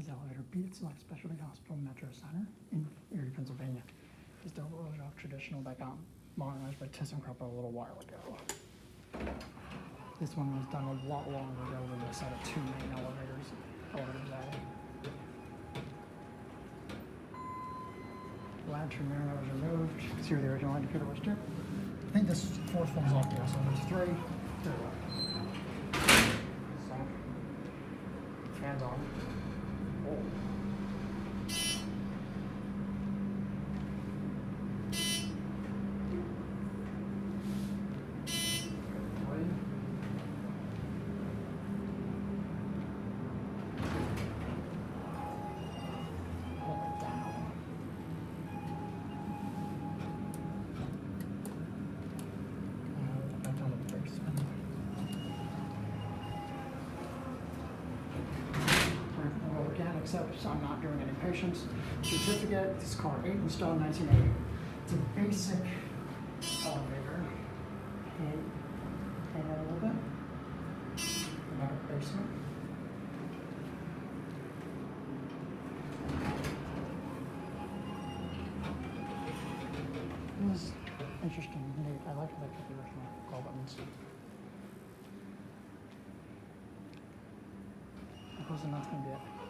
These elevator beats like Specialty Hospital Metro Center in Erie, Pennsylvania. Is the Oildraulic traditional that got modernized by ThyssenKrupp a little while ago. This one was done a lot longer ago than the set of two main elevators out. Latch and mirror was removed. See where the original indicator was too. I think this fourth one's off there, so there's three. So, fans on. Oh. Except I'm not doing any patients. Certificate, this car 8 installed 1980. It's a basic elevator. Hang on a little bit. About a basement. It was interesting. I like how they put the original call buttons. That was the nothing yet.